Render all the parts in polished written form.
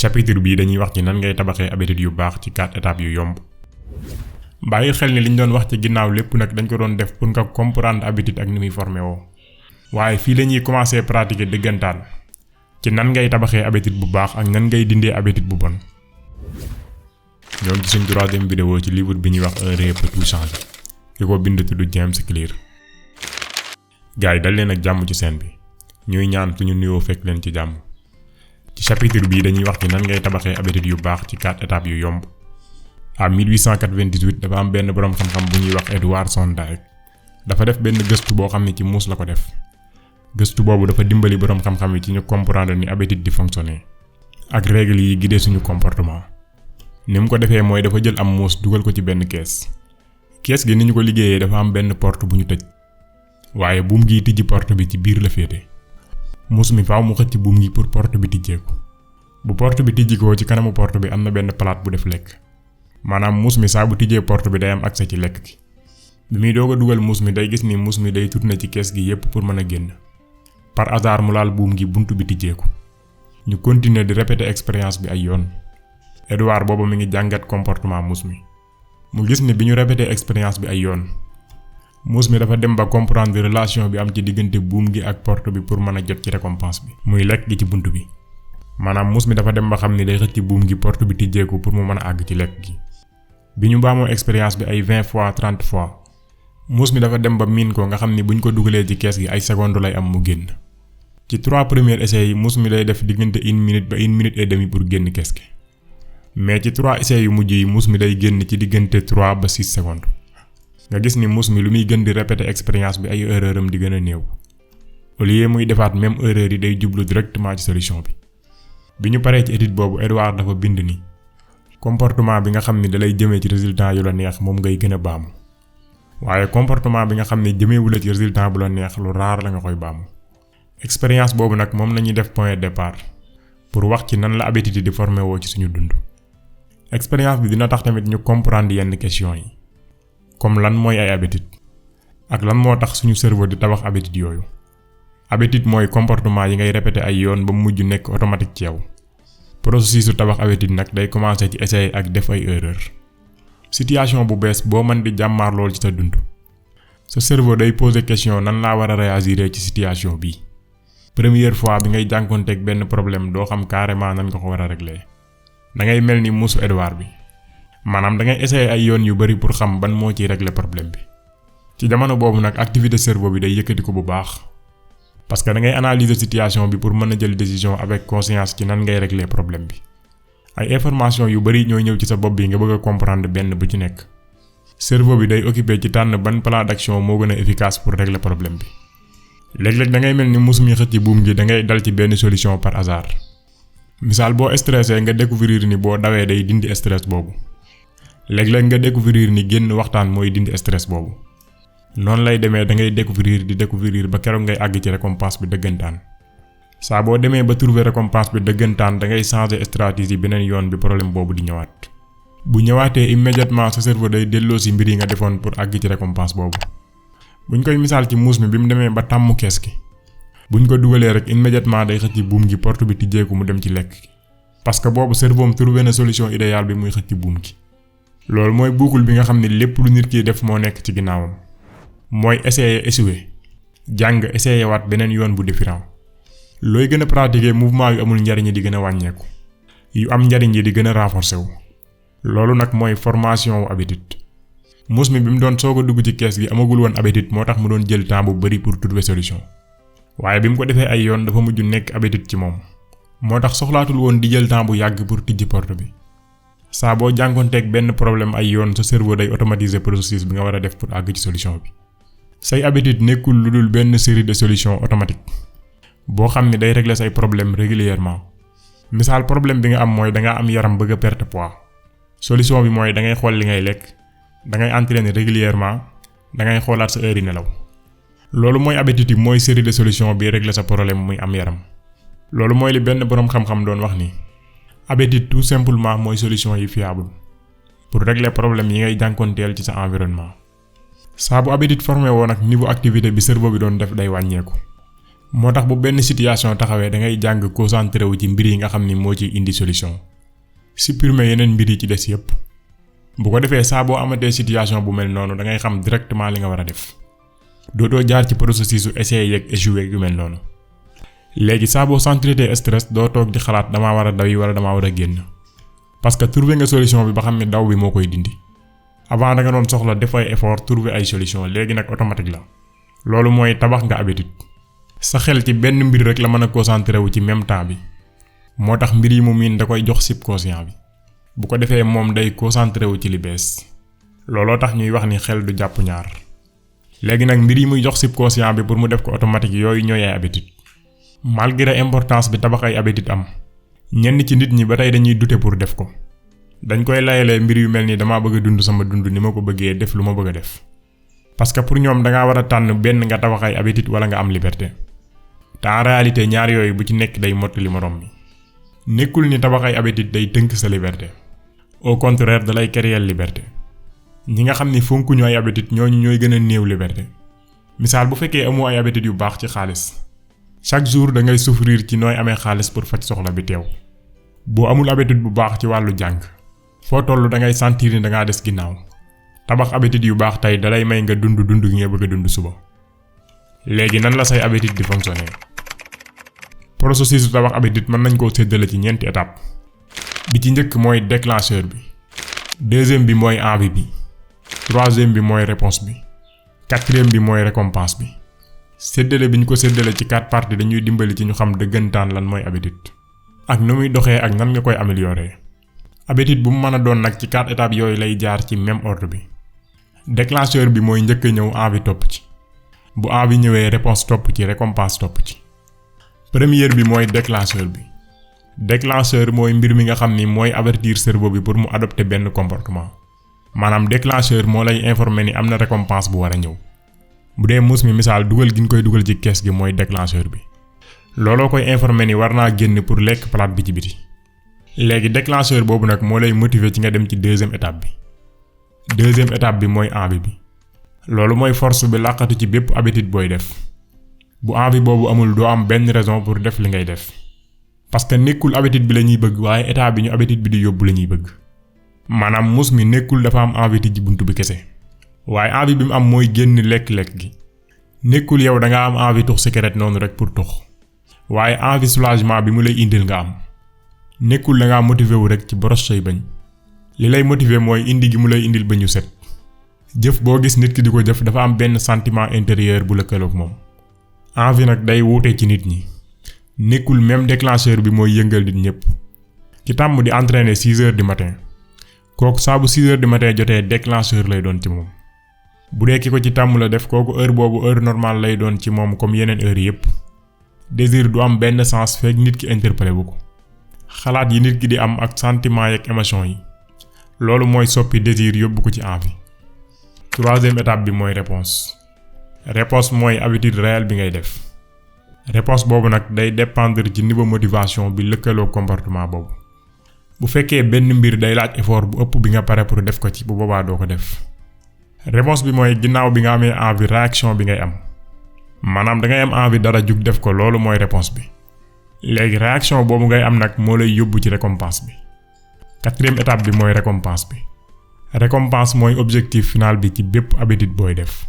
chapitre bii dañuy wax ci nan ngay tabaxee habitude yu baax ci 4 étapes yu yomb. bàyyi xel ni liñ doon wax ci ginnaaw lépp nag dañ ko doon def pour nga comprendre habitude ak ni muy formé woo. waaye fii lañuy commencer pratiquer dëggantaan ci nan ngay tabaxee habitude bu baax ak nan ngay dindee habitude bu bon. ñoo ngi ci suñ 3e vidéo ci livre bi ñuy wax Un rêve peut tout changer ki ko bind tudd James Clear. gars yi dal leen ak jàmm ci scène bi ñuy ñaan suñu nuyoo fekk leen ci jàmm. ci chapitre bii dañuy wax ci nan ngay tabaxee habitude yu baax ci 4 étapes yu yomb. en 1898 dafa am benn boroom xam-xam bu ñuy wax Edward Thorndike dafa def benn gëstu boo xam ne ci muus la ko def. gëstu boobu dafa dimbali boroom xam-xam yi ci ñu comprendre ni habitude di fonctionner ak règles yi guider suñu comportement. ni mu ko defee mooy dafa jël am muus dugal ko ci benn kees gi ni ñu ko liggéeyee dafa am benn porte bu ñu tëj waaye buum gi tijji porte bi ci biir la féete. muus mi faaw mu xëcc buum gi pour porte bi tijjeeku. bu porte bi tijji ko ci kanamu porte bi am na benn plate bu def lekk. maanaam muus mi saa bu tijjee porte bi day am accès ci lekk gi. bi muy doog a dugal muus mi day gis ni muus mi day tourner ci kees gi yépp pour mën a génn. par hasard mu laal buum gi buntu bi tijjeeku. ñu continuer di répéter expérience bi ay yoon. Edouard boobu mi ngi jàngat comportement muus mi. mu gis ni bi ñu répéter expérience bi ay yoon. muus mi dafa dem ba comprendre relation bi am ci diggante buum gi ak porte bi pour mën a jot ci récompense bi. muy lekk gi ci buntu bi. maanaam muus mi dafa dem ba xam ni day xëcc buum gi porte bi tijjeeku pour mu mën a àgg ci lekk gi. bi ñu baamoo expérience bi ay 20 fois 30 fois. muus mi dafa dem ba miin ko nga xam ni buñ ko dugalee ci kees gi ay secondes lay am mu génn. ci 3 premiers essais yi muus mi day def diggante 1 minute ba 1 minute et demi pour génn kees gi. mais ci 3 essais yu mujj yi muus mi day génn ci diggante 3 ba 6 secondes. nga gis ni muus mi lu muy gën di répéter expérience bi ay erreur am di gën a néew. au lieu muy defaat même erreur yi day jublu directement ci solution bi. bi ñu paree ci étude boobu Edouard dafa bind ni comportement bi nga xam ni dalay jëmee ci résultat yu la neex moom ngay gën a baamu. waaye comportement bi nga xam ni jëmeewu la ci résultat bu la neex lu raar la nga koy baamu. expérience boobu nag moom la ñuy def point de départ pour wax ci nan la habitude di formé woo ci suñu dund. expérience bi dina tax tamit ñu comprendre yenn question yi comme lan mooy ay habitude ak lan moo tax suñu cerveau di tabax habitude yooyu. habitude mooy comportement yi ngay répéter ay yoon ba mu mujj nekk automatique ci yow. processus su tabax habitude nag day commencer ci essayer ak def ay erreur. situation bu bees boo mën di jàmmaar lool ci sa dund. sa cerveau day poser question nan laa war a réagir ci situation bii. première fois bi ngay jànkoonteeg benn problème doo xam carrément nan nga ko war a régler. da ngay mel ni muusu Edouard bi. maanaam da ngay essayer ay yoon yu bari pour xam ban moo ciy régler problème bi. ci jamono boobu nag activité cerveau bi day yëkkati ko bu baax. parce que da ngay analyser situation bi pour mën a jël décision avec conscience ci nan ngay régler problème bi. ay information yu bari ñooy ñëw ci sa bopp bi nga bëgg a comprendre benn bu ci nekk. cerveau bi day occupé ci tànn ban plan d'action moo gën a efficace pour régler problème bi. léeg-léeg da ngay mel ni muus mi xëcc buum gi da ngay dal ci benn solution par hasard. misaal boo stressé nga découvrir ni boo dawee day dindi stress boobu. léeg-léeg nga découvrir ni génn waxtaan mooy dindi stress boobu. noonu lay demee da ngay découvrir ba keroog ngay àgg ci récompense bi dëggantaan. saa boo demee ba trouver récompense bi dëggantaan da ngay changer stratégie beneen yoon bi problème boobu di ñëwaat. bu ñëwaatee immédiatement sa cerveau day delloo si mbir yi nga defoon pour àgg ci récompense boobu. buñ koy misaal ci muus mi bi mu demee ba tàmm kees gi. buñ ko dugalee rek immédiatement day xëcc buum gi porte bi tijjeeku mu dem ci lekk gi. parce que boobu cerveau am trouvé na solution idéale bi muy xëcc buum gi. loolu mooy boucle bi nga xam ne lépp lu nit ki def moo nekk ci ginnaawam. mooy essayer échouer. jàng essayer waat beneen yoon bu différent. looy gën a pratiquer mouvement yu amul njariñ yi di gën a wàññeeku. yu am njariñ yi di gën a renforcer wu. loolu nag mooy formation wu habitude. muus mi bi mu doon soog a dugg ci kees gi amagul woon habitude moo tax mu doon jël temps bu bari pour trouver solution. waaye bi mu ko defee ay yoon dafa mujj nekk habitude ci moom. moo tax soxlaatul woon di jël temps bu yàgg pour tijji porte bi. saa boo jànkoonteeg benn problème ay yoon sa cerveau day automatiser processus bi nga war a def pour àgg ci solution bi. say habitude nekkul lu dul benn série de solutions automatiques. boo xam ni day régler say problème régulièrement. misaal problème bi nga am mooy da nga am yaram bëgg a perte poids. solution bi mooy da ngay xool li ngay lekk. da ngay entraîner régulièrement. da ngay xoolaat sa heure yi nelaw. loolu mooy habitude mooy série de solutions bi régler sa problème muy am yaram. loolu mooy li benn boroom xam-xam doon wax ni. habitude tout simplement mooy solution yi fiable. pour régler problème yi ngay jànkoonteel ci sa environnement. saa bu habitude formé woo nag niveau activité bi cerveau bi doon def day wàññeeku. moo tax bu benn situation taxawee da ngay jàng concentré wu ci mbir yi nga xam ni moo ciy indi solution supprimer yeneen mbir yi ci des yépp. bu ko defee saa boo amatee situation bu mel noonu da ngay xam directement li nga war a def dootoo jaar ci processus su essayer yeeg échouer yu mel noonu. léegi saa boo sentiree stress doo toog di xalaat damaa war a daw yi wala damaa war a génn parce que trouver nga solution bi ba xam ne daw bi moo koy dindi. avant da nga doon soxla def ay effort trouver ay solution léegi nag automatique la. loolu mooy tabax nga habitude. sa xel ci benn mbir rek la mën a concentré wu ci même temps bi moo tax mbir yi mu miin da koy jox subconscient bi bu ko defee moom day concentré wu ci li bees looloo tax ñuy wax ni xel du jàpp ñaar. léegi nag mbir yi muy jox subconscient bi pour mu def ko automatique yooyu ñooy ay habitude. malgré importance bi tabax ay habitude am ñenn ci nit ñi ba tey dañuy douter pour def ko dañ koy layalee mbir yu mel ni damaa bëgg a dund sama dund ni ma ko bëggee def lu ma bëgg a def parce que pour ñoom dangaa war a tànn benn nga tabax ay habitude wala nga am liberté te en réalité ñaar yooyu bu ci nekk day mottali morom mi. nekkul ni tabax ay habitude day tënk sa liberté au contraire da lay créer liberté. ñi nga xam ni fonkuñu ay habitude ñooñu ñooy gën a néew liberté. misaal bu fekkee amoo ay habitude yu baax ci xaalis chaque jour da ngay souffrir ci nooy amee xaalis pour faj soxla bi teew. boo amul habitude bu baax ci wàllu jàng foo toll da ngay sentir ni da ngaa des ginnaaw. tabax habitude yu baax tey dalay may nga dund gi nga bëgg a dund suba. léegi nan la say habitude di fonctionner. processus su tabax habitude mën nañ koo séddale ci ñeenti étape. bi ci njëkk mooy déclencheur bi. deuxième bi mooy envie bi. troisième bi mooy réponse bi. quatrième bi mooy récompense bi. séddale bi ñu ko séddale ci 4 parties dañuy dimbali ci ñu xam dëggantaan lan mooy habitude. ak nu muy doxee ak nan nga koy améliorer. habitude bu mu mën a doon nag ci 4 étapes yooyu lay jaar ci même ordre bi. déclencheur bi mooy njëkk a ñëw envie topp ci. bu envie ñëwee réponse topp ci récompense topp ci. première bi mooy déclencheur bi. déclencheur mooy mbir mi nga xam ni mooy avertir cerveau bi pour mu adopter benn comportement. maanaam déclencheur moo lay informer ni am na récompense bu war a ñëw. bu dee muus mi misaal dugal gi ñu koy dugal ci kees gi mooy déclencheur bi. looloo koy informer ni war naa génn pour lekk palaat bi ci biti. léegi déclencheur boobu nag moo lay motiver ci nga dem ci deuxième étape bi. deuxième étape bi mooy envie bi. loolu mooy force bi làqatu ci bépp habitude booy def. bu envie boobu amul doo am benn raison pour def li ngay def. parce que nekkul habitude bi la ñuy bëgg waaye état bi ñu habitude bi di yóbbu la ñuy bëgg. maanaam muus mi nekkul dafa am envie tijji buntu bi kese. waaye envie bi mu am mooy génn lekk-lekk gi. nekkul yow da nga am envie tux cigarette noonu rek pour tux. waaye envie soulagement bi mu lay indil nga am. nekkul da ngaa motivé wu rek ci brosse say bañ. li lay motivé mooy indi gi mu lay indil bañu set. jëf boo gis nit ki di ko jëf dafa am benn sentiment intérieur bu lëkkaloog moom. envie nag day wuute ci nit ñi. nekkul même déclencheur bi mooy yëngal nit ñëpp. ki tàmm di entraîner 6 heures du matin. kooku saa bu 6 heures du matin jotee déclencheur lay doon ci moom. bu dee ki ko ci tàmm la def kooku heure boobu heure normale lay doon ci moom comme yeneen heure yépp. désir du am benn sens fekk nit ki interpellé bu ko. xalaat yi nit ki di am ak sentiment yeeg émotion yi. loolu mooy soppi désir yóbbu ko ci envie. troisième étape bi mooy réponse. réponse mooy habitude réelle bi ngay def. réponse boobu nag day dépendre ci niveau motivation bi lëkkaloo comportement boobu. bu fekkee benn mbir day laaj effort bu ëpp bi nga pare pour def ko ci bu boobaa doo ko def. réponse bi mooy ginnaaw bi nga amee envie réaction bi ngay am. maanaam da ngay am envie dara jug def ko loolu mooy réponse bi. léegi réaction boobu ngay am nag moo lay yóbbu ci récompense bi. quatrième étape bi mooy récompense bi. récompense mooy objectif final bi ci bépp habitude booy def.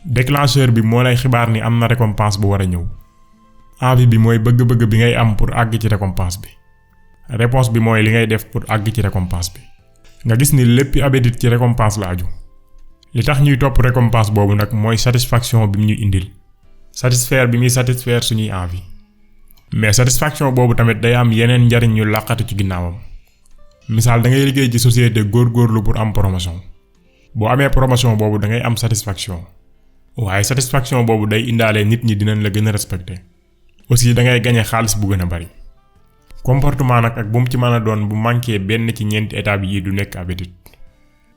déclencheur bi moo lay xibaar ni am na récompense bu war a ñëw. envie bi mooy bëgg-bëgg bi ngay am pour àgg ci récompense bi. réponse bi mooy li ngay def pour àgg ci récompense bi. nga gis ni lépp habitude ci récompense la aju. li tax ñuy topp récompense boobu nag mooy satisfaction bi mu ñu indil. satisfaire bi muy satisfaire suñuy envie. mais satisfaction boobu tamit day am yeneen njariñ ñu làqatu ci ginnaawam. misaal da ngay liggéey ci société góorgóorlu pour am promotion. boo amee promotion boobu da ngay am satisfaction. waaye satisfaction boobu day indaale nit ñi dinañ la gën a respecter. aussi da ngay gagner xaalis bu gën a bari. comportement nag ak bu mu ci mën a doon bu manqué benn ci ñeenti étapes yi du nekk habitude.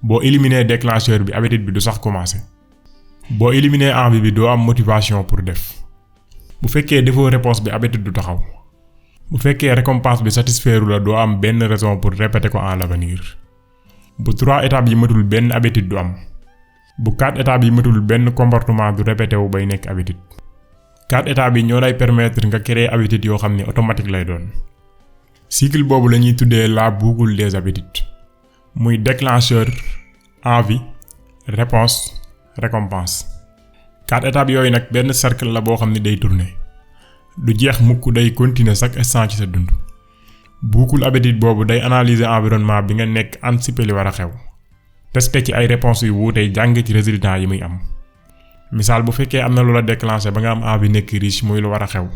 boo éliminer déclencheur bi habitude bi du sax commencer. boo éliminer envie bi doo am motivation pour def. bu fekkee defoo réponse bi habitude du taxaw. bu fekkee récompense bi satisfaire la doo am benn raison pour répéter ko en l'avenir. bu 3 étapes yi matul benn habitude du am. bu 4 étapes yi matul benn comportement du répété wu bay nekk habitude. 4 étapes bi ñoo lay permettre nga créer habitude yoo xam ne automatique lay doon. cycle boobu la ñuy tuddee la boucle des habitudes muy déclencheur, envie, réponse, récompense. 4 étapes yooyu nag benn cercle la boo xam ne day tourner du jeex mukk, day continuer chaque instant ci sa dund. boucle habitude boobu day analyser environnement bi nga nekk, anticiper li war a xew, tester ci ay réponses yu wuute, jàng ci résultats yi muy am. misaal bu fekkee am na lu la déclencher ba nga am envie nekk riche muy lu war a xew,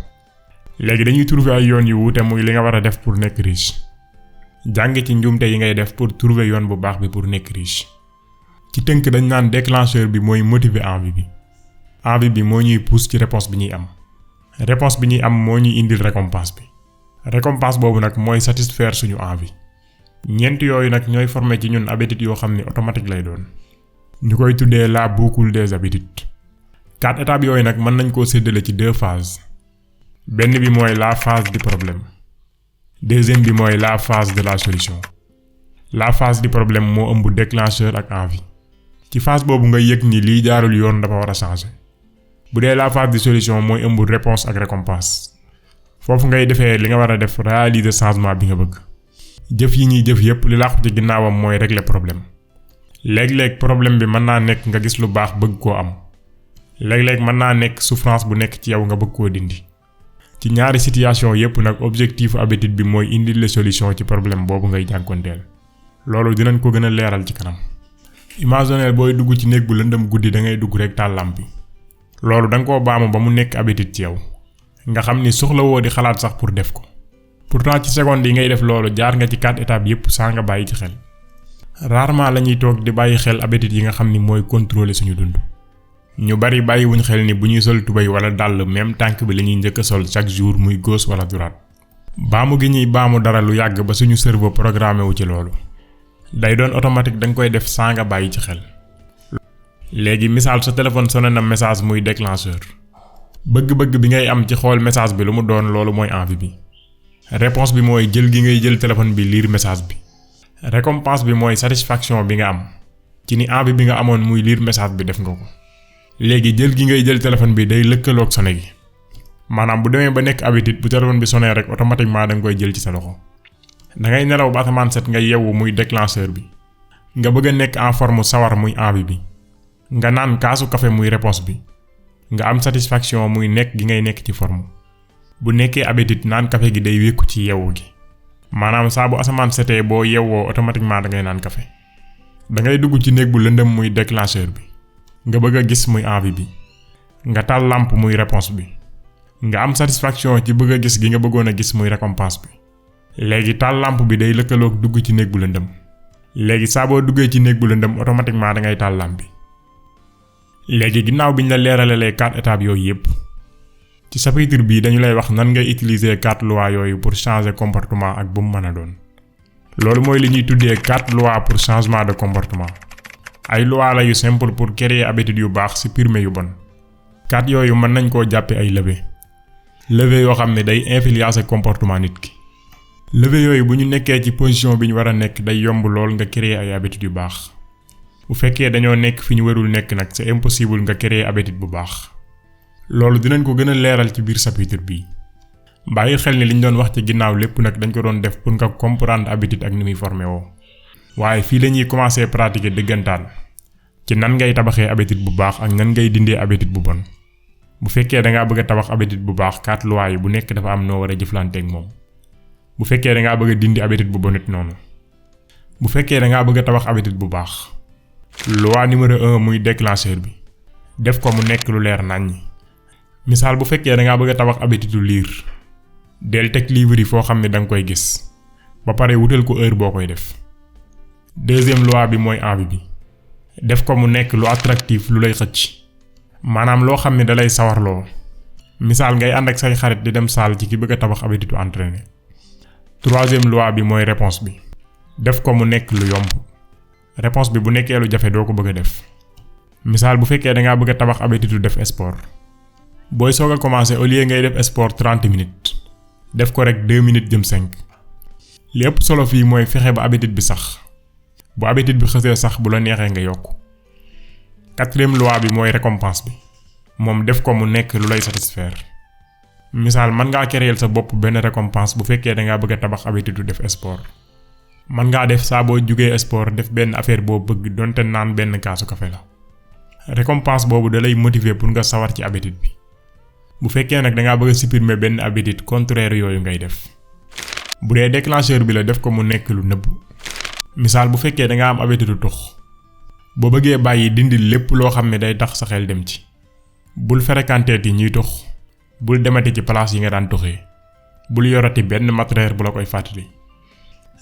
léegi dañuy trouver ay yoon yu wuute muy li nga war a def pour nekk riche. jàng ci njuumte yi ngay def pour trouver yoon bu baax bi pour nekk riche. ci tënk dañ naan déclencheur bi mooy motiver envie bi. envie bi moo ñuy pousse ci réponse bi ñuy am. réponse bi ñuy am moo ñuy indil récompense bi. récompense boobu nag mooy satisfaire suñu envie. ñeent yooyu nag ñooy former ci ñun habitude yoo xam ne automatique lay doon. ñu koy tuddee la boucle des habitudes. 4 étapes yooyu nag mën nañ koo séddale ci 2 phases. benn bi mooy la phase du problème. deuxième bi mooy la phase de la solution. la phase du problème moo ëmb déclencheur ak envie. ci phase boobu nga yëg ni lii jaarul yoon dafa war a changer. bu dee la phase de solution mooy ëmb réponse ak récompense. foofu ngay defee li nga war a def, réaliser changement bi nga bëgg. jëf yi ñuy jëf yépp li làqu ci ginnaawam mooy régler problème. léeg-léeg problème bi mën naa nekk nga gis lu baax bëgg koo am. léeg-léeg mën naa nekk souffrance bu nekk ci yow nga bëgg koo dindi. ci ñaari situation yépp nag objectif habitude bi mooy indil la solution ci problème boobu ngay jànkonteel. loolu dinañ ko gën a leeral ci kanam. imaginer booy dugg ci néeg bu lëndëm guddi da ngay dugg rek taal lampe bi. loolu da nga koo baamu ba mu nekk habitude ci yow. nga xam ni soxlawoo di xalaat sax pour def ko. pourtant ci seconde yi ngay def loolu jaar nga ci 4 étapes yépp saa nga bàyyi ci xel. rarement lañuy toog di bàyyi xel habitude yi nga xam ni mooy contrôler suñu dund. ñu bari bàyyiwuñ xel ni bu ñuy sol tubéy wala dàll même tànk bi lañuy njëkk a sol chaque jour muy gauche wala droite. baamu gi ñuy baamu dara lu yàgg ba suñu cerveau programmé wu ci loolu. day doon automatique da nga koy def saa nga bàyyi ci xel. léegi misaal sa téléphone sonné na message muy déclencheur. bëgg-bëgg bi ngay am ci xool message bi lu mu doon loolu mooy envie bi. réponse bi mooy jël gi ngay jël téléphone bi lire message bi. récompense bi mooy satisfaction bi nga am ci ni envie bi nga amoon muy lire message bi def nga ko. léegi jël gi ngay jël téléphone bi day lëkkaloog sonné gi. maanaam bu demee ba nekk habitude bu téléphone bi sonné rek automatiquement da nga koy jël ci sa loxo. da ngay nelaw ba asamaan set nga yeewu muy déclencheur bi. nga bëgg a nekk en forme sawar muy envie bi. nga naan kaasu café muy réponse bi. nga am satisfaction muy nekk gi ngay nekk ci forme. bu nekkee habitude naan café gi day wékku ci yeewu gi. maanaam saa bu asamaan setee boo yeewoo automatiquement da ngay naan café. da ngay dugg ci néeg bu lëndëm muy déclencheur bi. nga bëgg a gis muy envie bi. nga taal lampe muy réponse bi. nga am satisfaction ci bëgg a gis gi nga bëggoon a gis muy récompense bi. léegi taal lampe bi day lëkkaloog dugg ci néeg bu lëndëm. léegi saa boo duggee ci néeg bu lëndëm automatiquement da ngay taal lampe bi. léegi ginnaaw biñ la leeralalee 4 étapes yooyu yépp ci chapitre bii dañu lay wax nan ngay utiliser 4 lois yooyu pour changer comportement ak bu mu mën a doon. loolu mooy li ñuy tuddee 4 lois pour changement de comportement. ay lois la yu simple pour créer habitude yu baax supprimer yu bon. 4 yooyu mën nañ koo jàppe ay levier yoo xam ne day influencer comportement nit ki. levier yooyu bu ñu nekkee ci position bi ñu war a nekk day yomb lool nga créer ay habitude yu baax. bu fekkee dañoo nekk fi ñu warul nekk nag c'est impossible nga créer habitude bu baax. loolu dinañ ko gën a leeral ci biir chapitre bii. bàyyi xel ni liñ doon wax ci ginnaaw lépp nag dañ ko doon def pour nga comprendre habitude ak ni muy formé woo. waaye fii lañuy commencer pratiquer dëggantaan ci nan ngay tabaxee habitude bu baax ak nan ngay dindee habitude bu bon. bu fekkee dangaa bëgg a tabax habitude bu baax 4 lois yi bu nekk dafa am noo war a jëflanteeg moom. bu fekkee dangaa bëgg a dindi habitude bu bon it noonu. bu fekkee dangaa bëgg a tabax habitude bu baax. loi numéro 1 muy déclencheur bi. def ko mu nekk lu leer naññi. misaal bu fekkee dangaa bëgg a tabax habitude lire. del teg livre yi foo xam ne danga koy gis. ba pare wutal ko heure boo koy def. deuxième loi bi mooy envie bi. def ko mu nekk lu attractif lu lay xëcc. maanaam loo xam ne dalay sawarloo. misaal ngay ànd ak say xarit di dem saal ci ki bëgg a tabax habitude entraîner. troisième loi bi mooy réponse bi. def ko mu nekk lu yomb. réponse bi bu nekkee lu jafe doo ko bëgg a def. misaal bu fekkee dangaa bëgg a tabax habitude def sport. booy soog a commencer au lieu ngay def sport 30 minutes. def ko rek 2 minutes jëm 5. li ëpp solo fii mooy fexe ba habitude bi sax. bu habitude bi xësee sax bu la neexee nga yokk. quatrième loi bi mooy récompense bi. moom def ko mu nekk lu lay satisfaire. misaal mën ngaa créer sa bopp benn récompense bu fekkee dangaa bëgg a tabax habitude du def sport. mën ngaa def saa boo jugee sport def benn affaire boo bëgg donte naan benn kaasu café la. récompense boobu da lay motiver pour nga sawar ci habitude bi. bu fekkee nag dangaa bëgg a supprimer benn habitude contraire yooyu ngay def. bu dee déclencheur bi la def ko mu nekk lu nëbb. misaal bu fekkee dangaa am habitude tux. boo bëggee bàyyi dindil lépp loo xam ne day tax sa xel dem ci. bul fréquenter yi ñuy tux. bul demati ci place yi nga daan tuxee. bul yorati benn matériel bu la koy fàttali.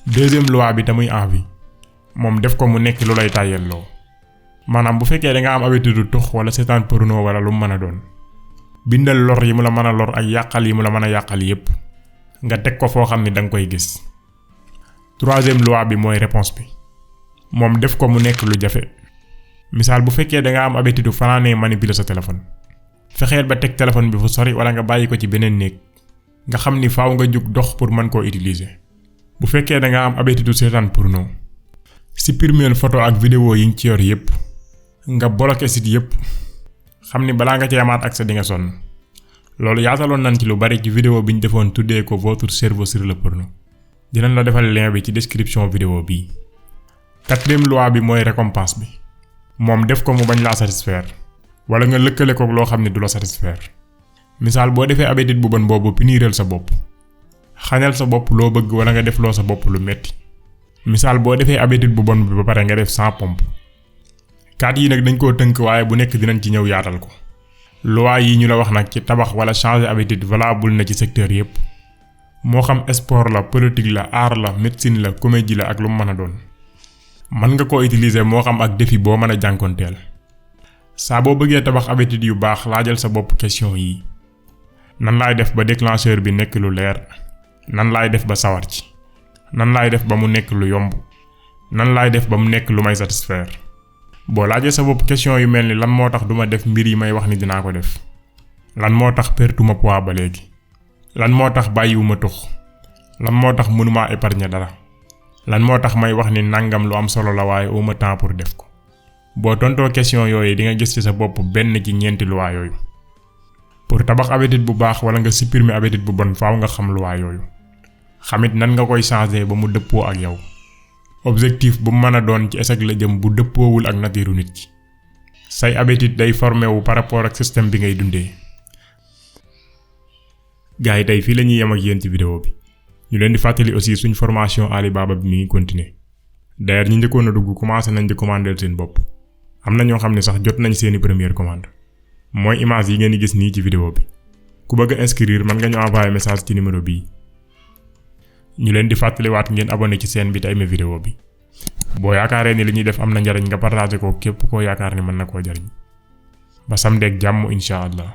deuxième loi bi tamuy envie. moom def ko mu nekk lu lay tàyyelloo. maanaam bu fekkee da nga am habitude tux wala seetaan porno wala lu mu mën a doon. bindal lor yi mu la mën a lor ak yàqal yi mu la mën a yàqal yépp. nga teg ko foo xam ne da nga koy gis. troisième loi bi mooy réponse bi. moom def ko mu nekk lu jafe. misaal bu fekkee da nga am habitude fanaanee manipuler sa téléphone. fexeel ba teg téléphone bi fu sori wala nga bàyyi ko ci beneen néeg. nga xam ni faaw nga jug dox pour mën koo utiliser. bu fekkee da nga am habitude seetaan porno. supprimer photo ak vidéo yi nga ci yor yépp. nga bloqué site yépp. xam ni balaa nga ci amaat accès di nga sonn. loolu yaataloon nañ ci lu bari ci vidéo bi ñu defoon tuddee ko votre cerveau sur le porno. dinañ la defal lien bi ci description vidéo bii. quatrième loi bi mooy récompense bi. moom def ko mu bañ laa satisfaire. wala nga lëkkale ko loo xam ne du la satisfaire. misaal boo defee habitude bu bon boobu puniral sa bopp. xañal sa bopp loo bëgg wala nga def loo sa bopp lu metti. misaal boo defee habitude bu bon bi ba pare nga def 100 pompe. kat yi nag dañ koo tënk waaye bu nekk dinañ ci ñëw yaatal ko. loi yi ñu la wax nag ci tabax wala changer habitude valable na ci secteur yépp. moo xam sport la politique la art la médecine la comédie la ak lu mu mën a doon. mën nga koo utiliser moo xam ak défi boo mën a jànkoonteel. saa boo bëggee tabax habitude yu baax laajal sa bopp question yi. nan laay def ba déclencheur bi nekk lu leer. nan laay def ba sawar ci. nan laay def ba mu nekk lu yomb. nan laay def ba mu nekk lu may satisfaire. boo laajee sa bopp question yu mel ni lan moo tax duma def mbir yi may wax ni dinaa ko def. lan moo tax pertuma poids ba léegi. lan moo tax bàyyiwuma tux. lan moo tax mënumaa épargner dara. lan moo tax may wax ni nangam lu am solo la waaye awma temps pour def ko. boo tontoo question yooyu di nga gis ci sa bopp benn ci ñeenti loi yooyu. pour tabax habitude bu baax wala nga supprimer habitude bu bon faaw nga xam loi yooyu. xamit nan nga koy changer ba mu dëppoo ak yow. objectif bu mën a doon ci échec la jëm bu dëppoowul ak natiiru nit ki. say habitude day formé wu par rapport ak système bi ngay dundee. gars yi tey fii la ñuy yem ak yéen ci vidéo bi. ñu leen di fàttali aussi suñ formation Alibaba bi mi ngi continuer. d'ailleurs ñi njëkkoon a dugg commencé nañ di commander seen bopp. am na ñoo xam ne sax jot nañ seeni première commande. mooy image yi ngeen di gis nii ci vidéo bi. ku bëgg a inscrire mën nga ñu envoyer message ci numéro bii. ñu leen di fàttaliwaat ngeen abonné ci chaîne bi te aimé vidéo bi. boo yaakaaree ni li ñuy def am na njariñ nga partagé ko képp koo yaakaar ni mën na koo jariñ. ba samedi ak jàmm incha allah.